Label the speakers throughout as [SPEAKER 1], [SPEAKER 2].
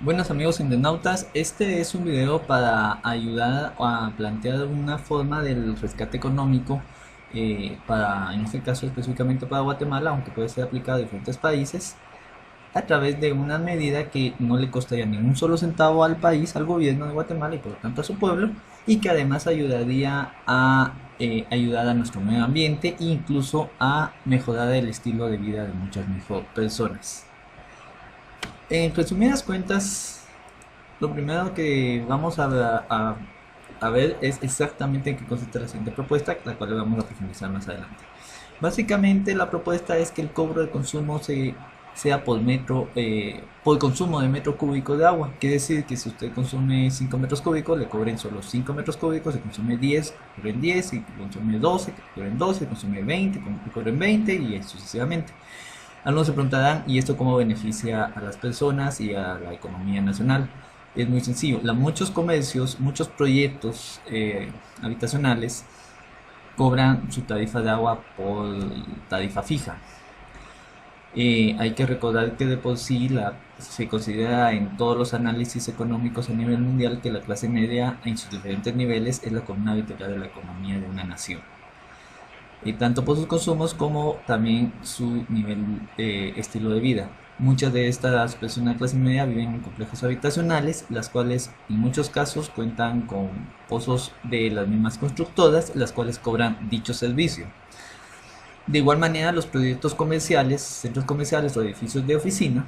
[SPEAKER 1] Buenos amigos internautas, este es un video para ayudar a plantear una forma del rescate económico en este caso específicamente para Guatemala, aunque puede ser aplicado a diferentes países, a través de una medida que no le costaría ni un solo centavo al país, al gobierno de Guatemala y por lo tanto a su pueblo, y que además ayudaría a ayudar a nuestro medio ambiente e incluso a mejorar el estilo de vida de muchas personas. En resumidas cuentas, lo primero que vamos a ver es exactamente en qué consiste la siguiente propuesta, la cual vamos a profundizar más adelante. Básicamente la propuesta es que el cobro de consumo sea por consumo de metro cúbico de agua. Quiere decir que si usted consume 5 metros cúbicos, le cobren solo 5 metros cúbicos, si consume 10, que cobren 10, si consume 12, que cobren 12, si consume 20, que cobren 20 y sucesivamente. Algunos se preguntarán, ¿y esto cómo beneficia a las personas y a la economía nacional? Es muy sencillo. Muchos comercios, muchos proyectos habitacionales cobran su tarifa de agua por tarifa fija. Hay que recordar que de por sí se considera en todos los análisis económicos a nivel mundial que la clase media en sus diferentes niveles es la columna vertebral de la economía de una nación, y tanto por sus consumos como también su nivel de estilo de vida. Muchas de estas personas de clase media viven en complejos habitacionales, las cuales en muchos casos cuentan con pozos de las mismas constructoras, las cuales cobran dicho servicio. De igual manera, los proyectos comerciales, centros comerciales o edificios de oficina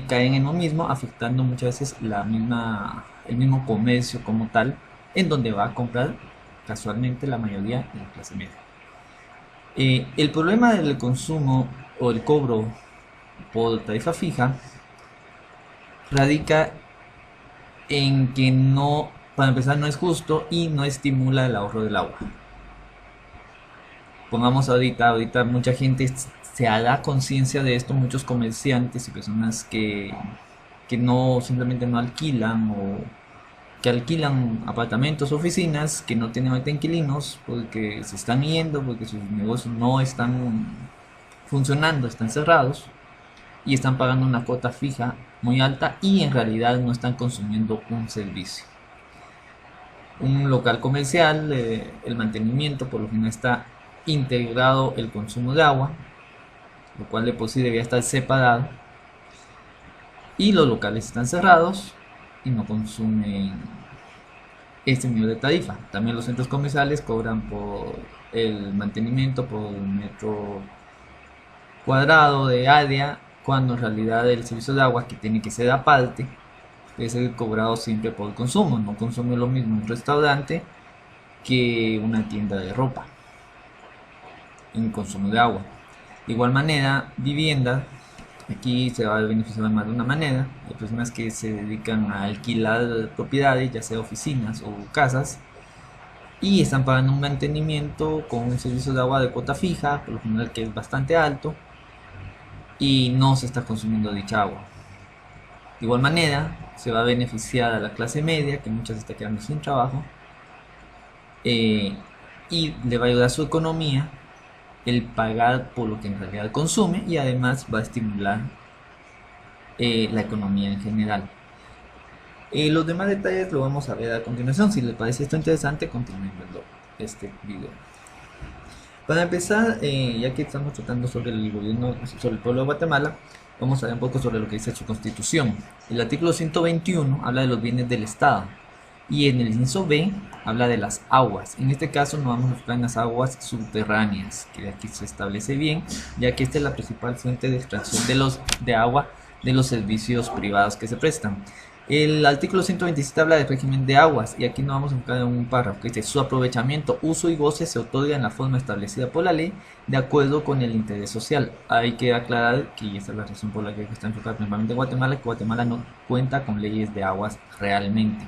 [SPEAKER 1] caen en lo mismo, afectando muchas veces el mismo comercio como tal, en donde va a comprar casualmente la mayoría de la clase media. El problema del consumo o el cobro por tarifa fija radica en que no, para empezar, no es justo y no estimula el ahorro del agua. Pongamos ahorita mucha gente se hará conciencia de esto, muchos comerciantes y personas que no simplemente no alquilan o que alquilan apartamentos, oficinas, que no tienen ahorita inquilinos porque se están yendo, porque sus negocios no están funcionando, están cerrados y están pagando una cuota fija muy alta y en realidad no están consumiendo un servicio. Un local comercial, el mantenimiento por lo general está integrado el consumo de agua, lo cual de por sí debía estar separado, y los locales están cerrados y no consumen este nivel de tarifa. También los centros comerciales cobran por el mantenimiento por metro cuadrado de área, cuando en realidad el servicio de agua, que tiene que ser aparte, debe ser cobrado siempre por consumo. No consume lo mismo un restaurante que una tienda de ropa en consumo de agua. De igual manera, vivienda, aquí se va a beneficiar más de una manera. Hay personas que se dedican a alquilar propiedades, ya sea oficinas o casas, y están pagando un mantenimiento con un servicio de agua de cuota fija, por lo general que es bastante alto, y no se está consumiendo dicha agua. De igual manera, se va a beneficiar a la clase media, que muchas se está quedando sin trabajo, y le va a ayudar a su economía el pagar por lo que en realidad consume, y además va a estimular la economía en general. Los demás detalles lo vamos a ver a continuación. Si les parece esto interesante, continúen viendo este video. Para empezar, ya que estamos tratando sobre el gobierno, sobre el pueblo de Guatemala, vamos a ver un poco sobre lo que dice su constitución. El artículo 121 habla de los bienes del Estado, y en el inciso B habla de las aguas. En este caso nos vamos a enfocar en las aguas subterráneas, que aquí se establece bien, ya que esta es la principal fuente de extracción de agua de los servicios privados que se prestan. El artículo 127 habla del régimen de aguas, y aquí nos vamos a enfocar en un párrafo que dice: su aprovechamiento, uso y goce se otorga en la forma establecida por la ley, de acuerdo con el interés social. Hay que aclarar que esta es la razón por la que está enfocada principalmente en Guatemala, que Guatemala no cuenta con leyes de aguas realmente.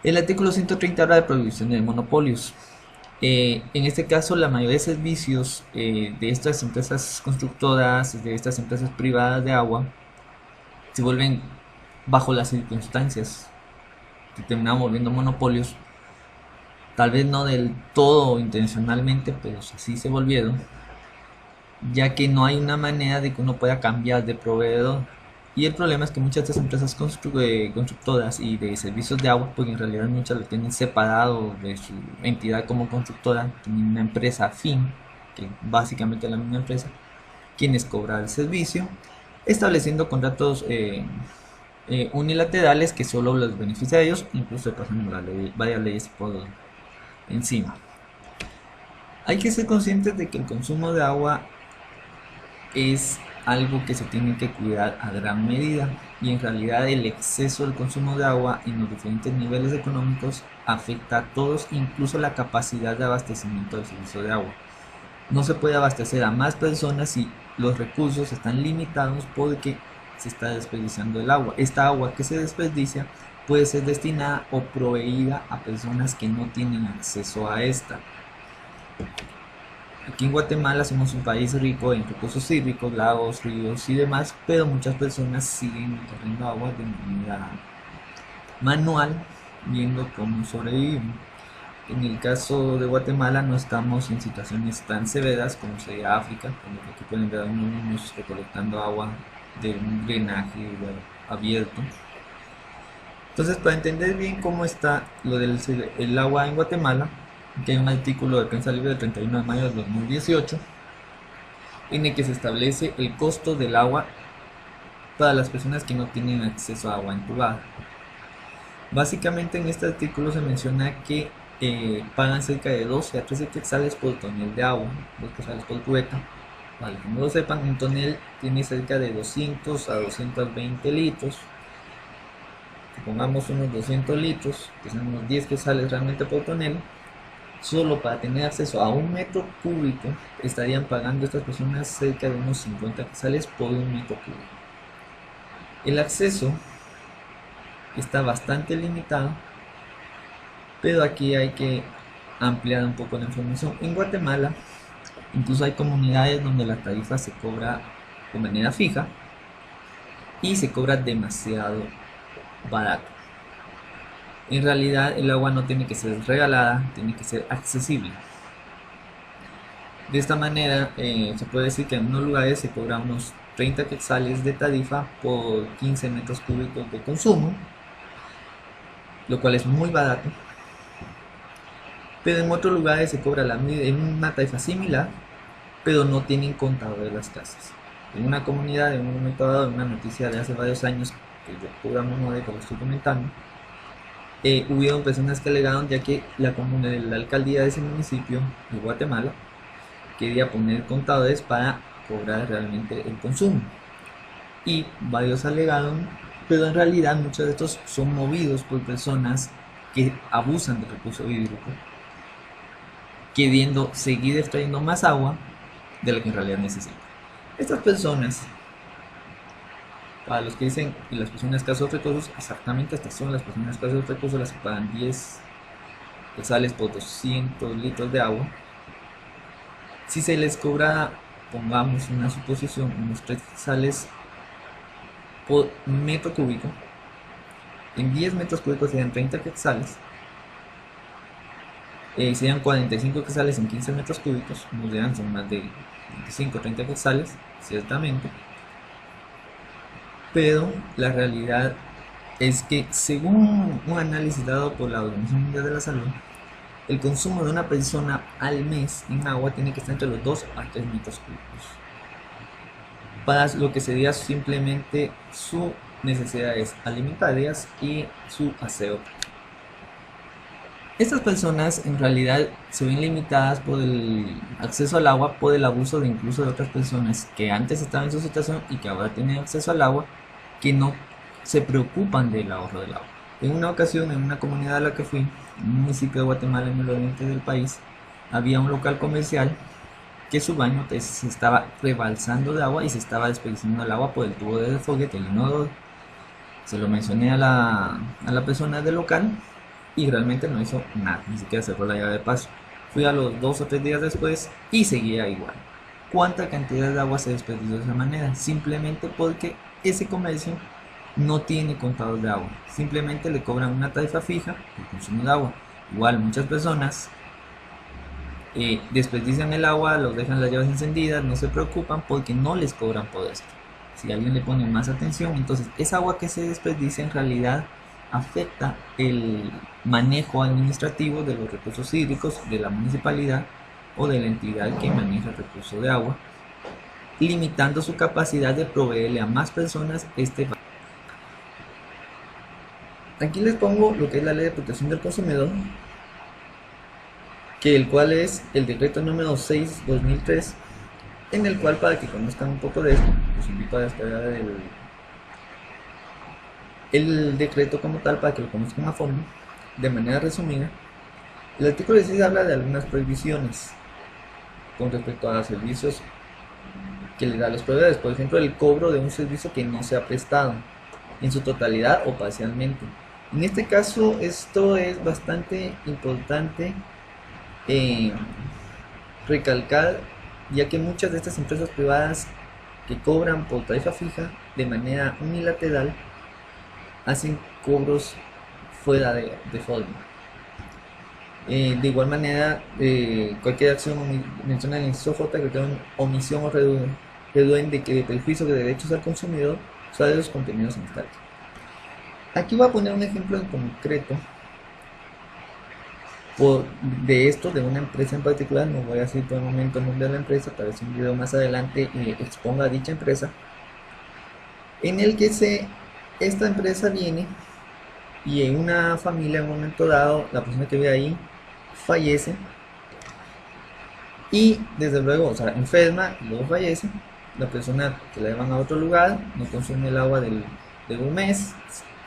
[SPEAKER 1] El artículo 130 habla de prohibición de monopolios. En este caso, la mayoría de servicios de estas empresas constructoras, de estas empresas privadas de agua, se vuelven, bajo las circunstancias, que terminamos volviendo monopolios, tal vez no del todo intencionalmente, pero así se volvieron, ya que no hay una manera de que uno pueda cambiar de proveedor. Y el problema es que muchas de estas empresas constructoras y de servicios de agua, pues en realidad muchas lo tienen separado de su entidad como constructora, tienen una empresa afín, que básicamente es la misma empresa, quienes cobran el servicio, estableciendo contratos unilaterales que solo los beneficia a ellos, incluso pasan varias leyes por encima. Hay que ser conscientes de que el consumo de agua es algo que se tiene que cuidar a gran medida, y en realidad el exceso del consumo de agua en los diferentes niveles económicos afecta a todos, incluso la capacidad de abastecimiento del servicio de agua. No se puede abastecer a más personas si los recursos están limitados porque se está desperdiciando el agua. Esta agua que se desperdicia puede ser destinada o proveída a personas que no tienen acceso a esta. Aquí en Guatemala somos un país rico en recursos hídricos, lagos, ríos y demás, pero muchas personas siguen corriendo agua de manera manual, viendo cómo sobrevivir. En el caso de Guatemala no estamos en situaciones tan severas como sería África, donde aquí pueden ver a unos niños recolectando agua de un drenaje abierto. Entonces, para entender bien cómo está lo del el agua en Guatemala, que hay un artículo de Prensa Libre del 31 de mayo de 2018 en el que se establece el costo del agua para las personas que no tienen acceso a agua entubada. Básicamente en este artículo se menciona que pagan cerca de 12 a 13 quetzales por tonel de agua, 2 quetzales por cubeta. Para los que no lo sepan, un tonel tiene cerca de 200 a 220 litros. Pongamos unos 200 litros, que son unos 10 quetzales realmente por tonel. Solo para tener acceso a un metro cúbico estarían pagando estas personas cerca de unos 50 quetzales por un metro cúbico. El acceso está bastante limitado, pero aquí hay que ampliar un poco la información. En Guatemala incluso hay comunidades donde la tarifa se cobra de manera fija y se cobra demasiado barato. En realidad el agua no tiene que ser regalada, tiene que ser accesible. De esta manera se puede decir que en unos lugares se cobra unos 30 quetzales de tarifa por 15 metros cúbicos de consumo, lo cual es muy barato. Pero en otros lugares se cobra una tarifa similar, pero no tienen contador de las casas. En una comunidad, en un momento dado, en una noticia de hace varios años, que yo programo no de como estoy comentando, hubieron personas que alegaron, ya que la alcaldía de ese municipio de Guatemala quería poner contadores para cobrar realmente el consumo, y varios alegaron, pero en realidad muchos de estos son movidos por personas que abusan del recurso hídrico, queriendo seguir extrayendo más agua de la que en realidad necesitan. Estas personas, para los que dicen que las personas escasos recursos, exactamente estas son las personas escasos recursos las que pagan 10 quetzales por 200 litros de agua. Si se les cobra, pongamos una suposición, unos 3 quetzales por metro cúbico, en 10 metros cúbicos serían 30 quetzales, serían 45 quetzales en 15 metros cúbicos, nos dirán son más de 25 o 30 quetzales, ciertamente. Pero la realidad es que, según un análisis dado por la Organización Mundial de la Salud, el consumo de una persona al mes en agua tiene que estar entre los 2 a 3 metros cúbicos para lo que sería simplemente sus necesidades alimentarias y su aseo. Estas personas en realidad se ven limitadas por el acceso al agua, por el abuso de incluso de otras personas que antes estaban en su situación y que ahora tienen acceso al agua, que no se preocupan del ahorro del agua. En una ocasión, en una comunidad a la que fui, en un municipio de Guatemala, en el oriente del país, había un local comercial que su baño se estaba rebalsando de agua y se estaba desperdiciando el agua por el tubo de desfogue del inodoro. Se lo mencioné a la persona del local y realmente no hizo nada, ni siquiera cerró la llave de paso. Fui a los 2 o 3 días después y seguía igual. ¿Cuánta cantidad de agua se desperdició de esa manera? Simplemente porque ese comercio no tiene contador de agua, simplemente le cobran una tarifa fija por consumo de agua. Igual muchas personas desperdician el agua, los dejan las llaves encendidas, no se preocupan porque no les cobran por esto. si alguien le pone más atención, entonces esa agua que se desperdicia en realidad afecta el manejo administrativo de los recursos hídricos de la municipalidad o de la entidad que maneja el recurso de agua, limitando su capacidad de proveerle a más personas este. Aquí les pongo lo que es la Ley de Protección del Consumidor, que el cual es el decreto número 6/2003, en el cual, para que conozcan un poco de esto, los invito a descargar el decreto como tal para que lo conozcan a fondo. De manera resumida, el artículo 16 habla de algunas prohibiciones con respecto a los servicios que le da a los proveedores, por ejemplo, el cobro de un servicio que no se ha prestado en su totalidad o parcialmente. En este caso, esto es bastante importante recalcar, ya que muchas de estas empresas privadas que cobran por tarifa fija de manera unilateral hacen cobros fuera de forma. De igual manera, cualquier acción mencionada en el inciso J que tenga omisión o reduende que de perjuicio de derechos al consumidor sobre los contenidos en esta ley. Aquí voy a poner un ejemplo en concreto de esto, de una empresa en particular. No voy a decir por el momento el nombre de la empresa, tal vez un video más adelante exponga a dicha empresa, en el que esta empresa viene y en una familia, en un momento dado, la persona que vive ahí fallece y desde luego, o sea, enferma y luego fallece. La persona que la llevan a otro lugar no consume el agua de un mes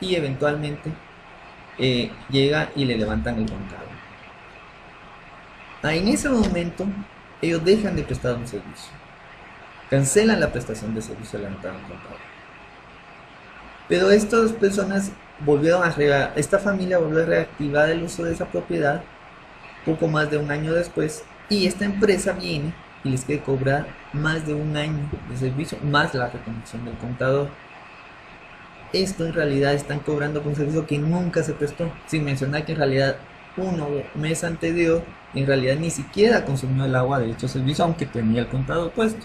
[SPEAKER 1] y eventualmente llega y le levantan el contado. En ese momento ellos dejan de prestar un servicio, cancelan la prestación de servicio, levantaron el contado. Pero estas personas esta familia volvió a reactivar el uso de esa propiedad poco más de un año después, y esta empresa viene y les quiere cobrar más de un año de servicio más la reconexión del contador. Esto en realidad están cobrando por un servicio que nunca se prestó, sin mencionar que en realidad un mes anterior en realidad ni siquiera consumió el agua de dicho servicio, aunque tenía el contador puesto.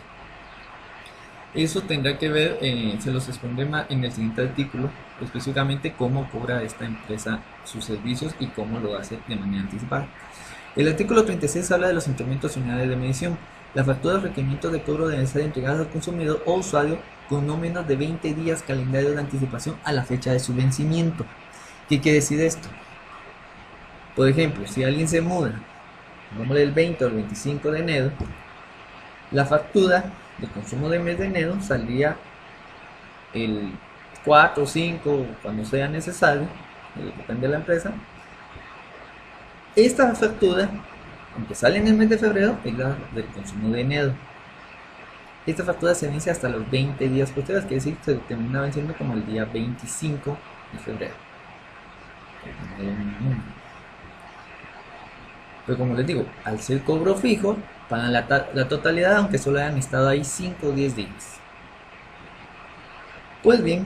[SPEAKER 1] Eso tendrá que ver, se los expondré en el siguiente artículo, específicamente cómo cobra esta empresa sus servicios y cómo lo hace de manera anticipada. El artículo 36 habla de los incrementos finales de medición. La factura o requerimiento de cobro deben ser entregadas al consumidor o usuario con no menos de 20 días calendario de anticipación a la fecha de su vencimiento. ¿Qué quiere decir esto? Por ejemplo, si alguien se muda, pongámosle el 20 o el 25 de enero, la factura de consumo del mes de enero saldría el 4 o 5, cuando sea necesario, depende de la empresa. Esta factura, aunque sale en el mes de febrero, es la del consumo de enero. Esta factura se vence hasta los 20 días posteriores, quiere decir que se termina venciendo como el día 25 de febrero. Pero como les digo, al ser cobro fijo, pagan la totalidad, aunque solo hayan estado ahí 5 o 10 días. Pues bien,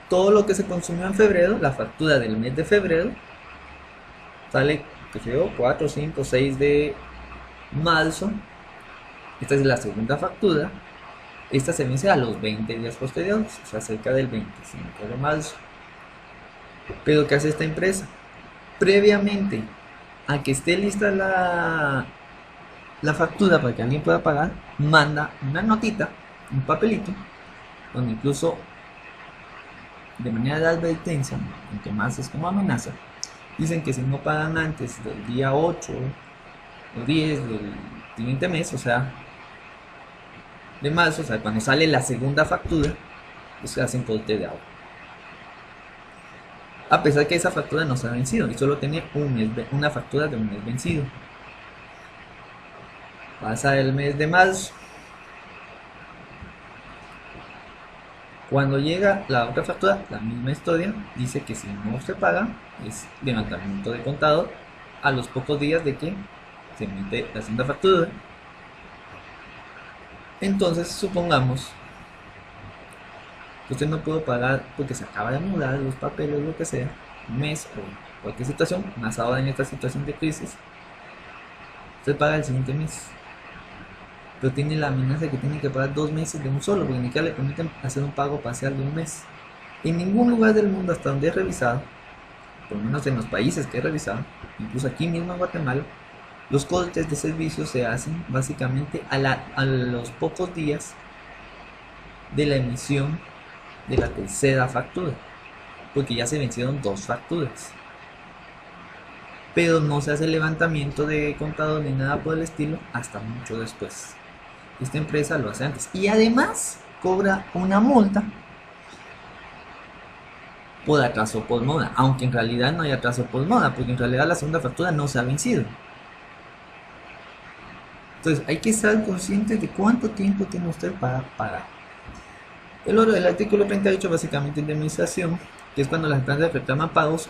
[SPEAKER 1] todo lo que se consumió en febrero, la factura del mes de febrero, sale, que sé yo, 4, 5, 6 de marzo. Esta es la segunda factura. Esta se vence a los 20 días posteriores, o sea, cerca del 25 de marzo. Pero ¿qué hace esta empresa? Previamente a que esté lista la factura para que alguien pueda pagar, manda una notita, un papelito, donde incluso de manera de advertencia, aunque más es como amenaza, dicen que si no pagan antes del día 8 o 10 del siguiente mes, o sea, de marzo, o sea, cuando sale la segunda factura, pues se hacen corte de agua. A pesar que esa factura no se ha vencido y solo tenía una factura de un mes vencido. Pasa el mes de marzo. Cuando llega la otra factura, la misma historia, dice que si no se paga, es levantamiento de contador a los pocos días de que se emite la segunda factura. Entonces, supongamos que usted no pudo pagar porque se acaba de mudar, los papeles, lo que sea, un mes o cualquier situación, más ahora en esta situación de crisis, usted paga el siguiente mes. pero tiene la amenaza de que tiene que pagar 2 meses de un solo, porque ni siquiera le permiten hacer un pago parcial de un mes. En ningún lugar del mundo, hasta donde he revisado, por lo menos en los países que he revisado, incluso aquí mismo en Guatemala, los cortes de servicios se hacen básicamente a los pocos días de la emisión de la tercera factura, porque ya se vencieron 2 facturas. Pero no se hace levantamiento de contador ni nada por el estilo hasta mucho después. Esta empresa lo hace antes y además cobra una multa por atraso por mora, aunque en realidad no hay atraso por mora, porque en realidad la segunda factura no se ha vencido. Entonces hay que estar consciente de cuánto tiempo tiene usted para pagar. El oro del artículo 38 básicamente indemnización, que es cuando las empresas reclaman pagos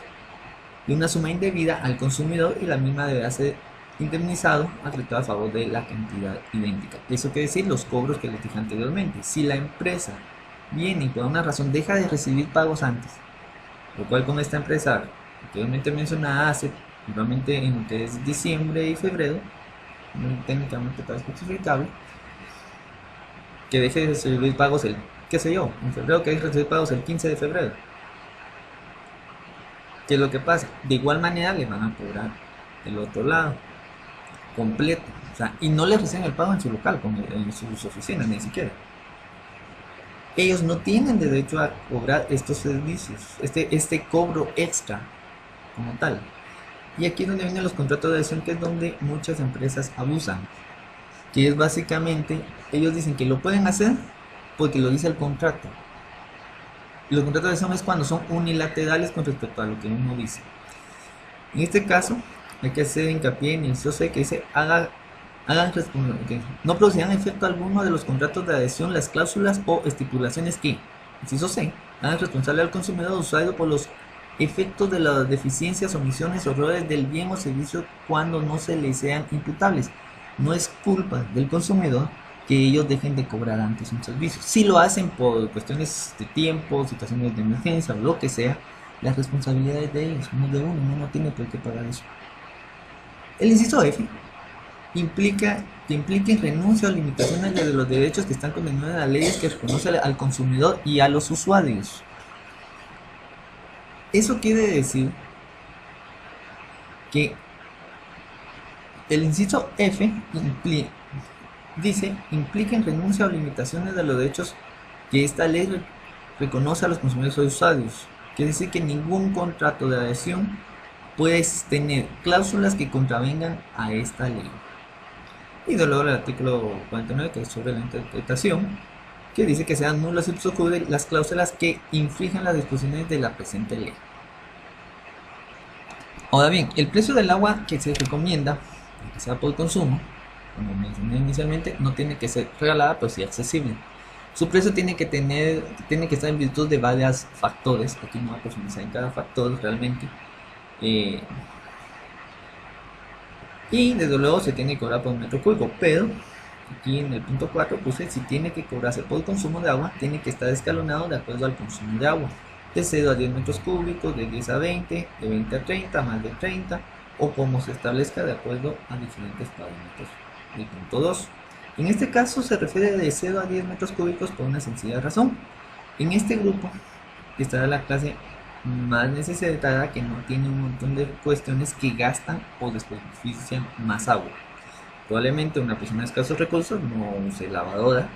[SPEAKER 1] de una suma indebida al consumidor y la misma debe ser indemnizado a favor de la cantidad idéntica. Eso quiere decir los cobros que les dije anteriormente. Si la empresa viene y por una razón deja de recibir pagos antes, lo cual con esta empresa anteriormente mencionada hace normalmente entre diciembre y febrero, técnicamente para especificable, que deje de recibir pagos el, qué sé yo, en febrero, que deje de recibir pagos el 15 de febrero. ¿Qué es lo que pasa? De igual manera le van a cobrar el otro lado completo, o sea, y no le reciben el pago en su local, en sus oficinas, ni siquiera. Ellos no tienen derecho a cobrar estos servicios, este cobro extra como tal. Y aquí es donde vienen los contratos de adhesión, que es donde muchas empresas abusan, que es básicamente, ellos dicen que lo pueden hacer porque lo dice el contrato. Los contratos de adhesión es cuando son unilaterales con respecto a lo que uno dice. En este caso, hay que hacer hincapié en el inciso C, que dice que no producirán efecto alguno de los contratos de adhesión las cláusulas o estipulaciones que, inciso C, hagan responsable al consumidor o usuario por los efectos de las deficiencias, omisiones o errores del bien o servicio cuando no se les sean imputables. No es culpa del consumidor que ellos dejen de cobrar antes un servicio. Si lo hacen por cuestiones de tiempo, situaciones de emergencia o lo que sea, las responsabilidades de ellos, no de uno no tiene por qué pagar eso. El inciso F implica renuncia o limitaciones de los derechos que están contemplados en las leyes que reconoce al consumidor y a los usuarios. Eso quiere decir que el inciso F implica en renuncia o limitaciones de los derechos que esta ley reconoce a los consumidores o usuarios. Quiere decir que ningún contrato de adhesión puede tener cláusulas que contravengan a esta ley. Y de luego el artículo 49, que es sobre la interpretación, que dice que sean nulas ipso cubre las cláusulas que infringen las disposiciones de la presente ley. Ahora bien, el precio del agua que se recomienda, que sea por consumo, como mencioné inicialmente, no tiene que ser regalada, pero sí accesible. Su precio tiene que estar en virtud de varios factores. Aquí no voy a profundizar en cada factor realmente. Y desde luego se tiene que cobrar por metro cúbico, pero aquí en el punto 4 puse si tiene que cobrarse por consumo de agua, tiene que estar escalonado de acuerdo al consumo de agua, de 0 a 10 metros cúbicos, de 10 a 20, de 20 a 30, más de 30, o como se establezca de acuerdo a diferentes parámetros. El punto 2, en este caso se refiere de 0 a 10 metros cúbicos por una sencilla razón. En este grupo estará la clase más necesitada, que no tiene un montón de cuestiones que gastan o desperdician más agua. Probablemente una persona de escasos recursos no use lavadora,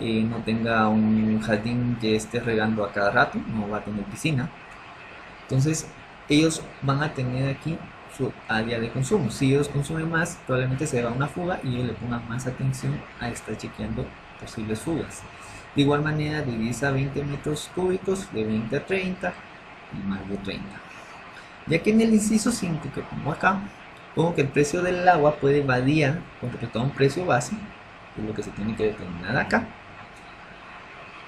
[SPEAKER 1] no tenga un jardín que esté regando a cada rato, no va a tener piscina. Entonces ellos van a tener aquí su área de consumo. Si ellos consumen más, probablemente se va una fuga y ellos le pongan más atención a estar chequeando posibles fugas. De igual manera, de 10 a 20 metros cúbicos, de 20 a 30 y más de 30. Ya que en el inciso 5 que pongo acá, pongo que el precio del agua puede variar con respecto a un precio base, que es lo que se tiene que determinar acá,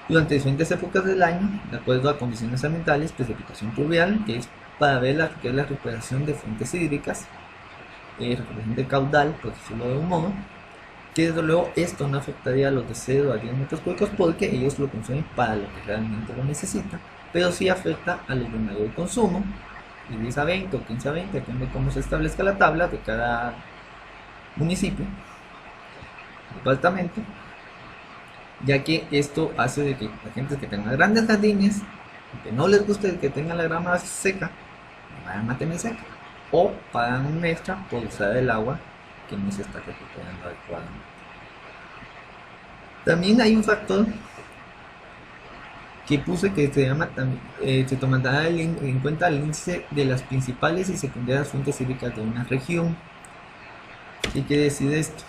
[SPEAKER 1] durante diferentes épocas del año, de acuerdo a condiciones ambientales, precipitación pluvial, que es para ver la recuperación de fuentes hídricas, recuperación de caudal, por decirlo de un modo, que desde luego esto no afectaría a los de 0 a 10 metros cúbicos porque ellos lo consumen para lo que realmente lo necesitan, pero sí afecta a los de mayor consumo, de 10 a 20 o 15 a 20, depende de cómo se establezca la tabla de cada municipio. departamento, ya que esto hace de que la gente que tenga grandes jardines, que no les guste que tenga la grama seca, vayan a tener seca, o pagan un extra por usar el agua que no se está recuperando adecuadamente. También hay un factor que puse que se llama, se tomará en cuenta el índice de las principales y secundarias fuentes hídricas de una región. ¿Qué quiere decir esto?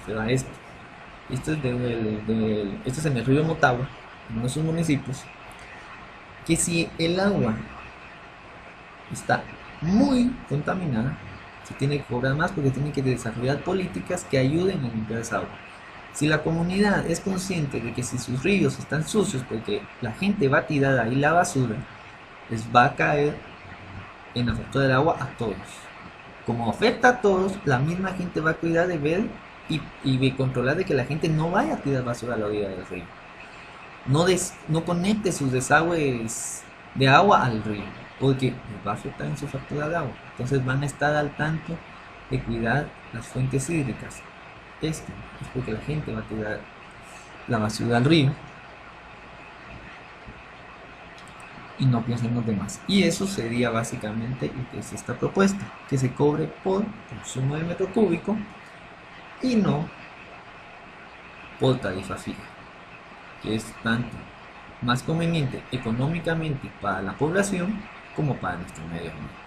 [SPEAKER 1] Será esto. Esto es en el río Motagua, en nuestros municipios, que si el agua está muy contaminada, se tiene que cobrar más porque tiene que desarrollar políticas que ayuden a limpiar esa agua. Si la comunidad es consciente de que si sus ríos están sucios porque la gente va a tirar ahí la basura, les va a caer en la factura del agua a todos. Como afecta a todos, la misma gente va a cuidar de ver y de controlar de que la gente no vaya a tirar basura a la orilla del río. No conecte sus desagües de agua al río, porque les va a afectar en su factura de agua. Entonces van a estar al tanto de cuidar las fuentes hídricas. Esto es porque la gente va a tirar la basura al río y no piensa en los demás. Y eso sería básicamente lo que es esta propuesta, que se cobre por consumo de metro cúbico y no por tarifa fija, que es tanto más conveniente económicamente para la población como para nuestro medio ambiente.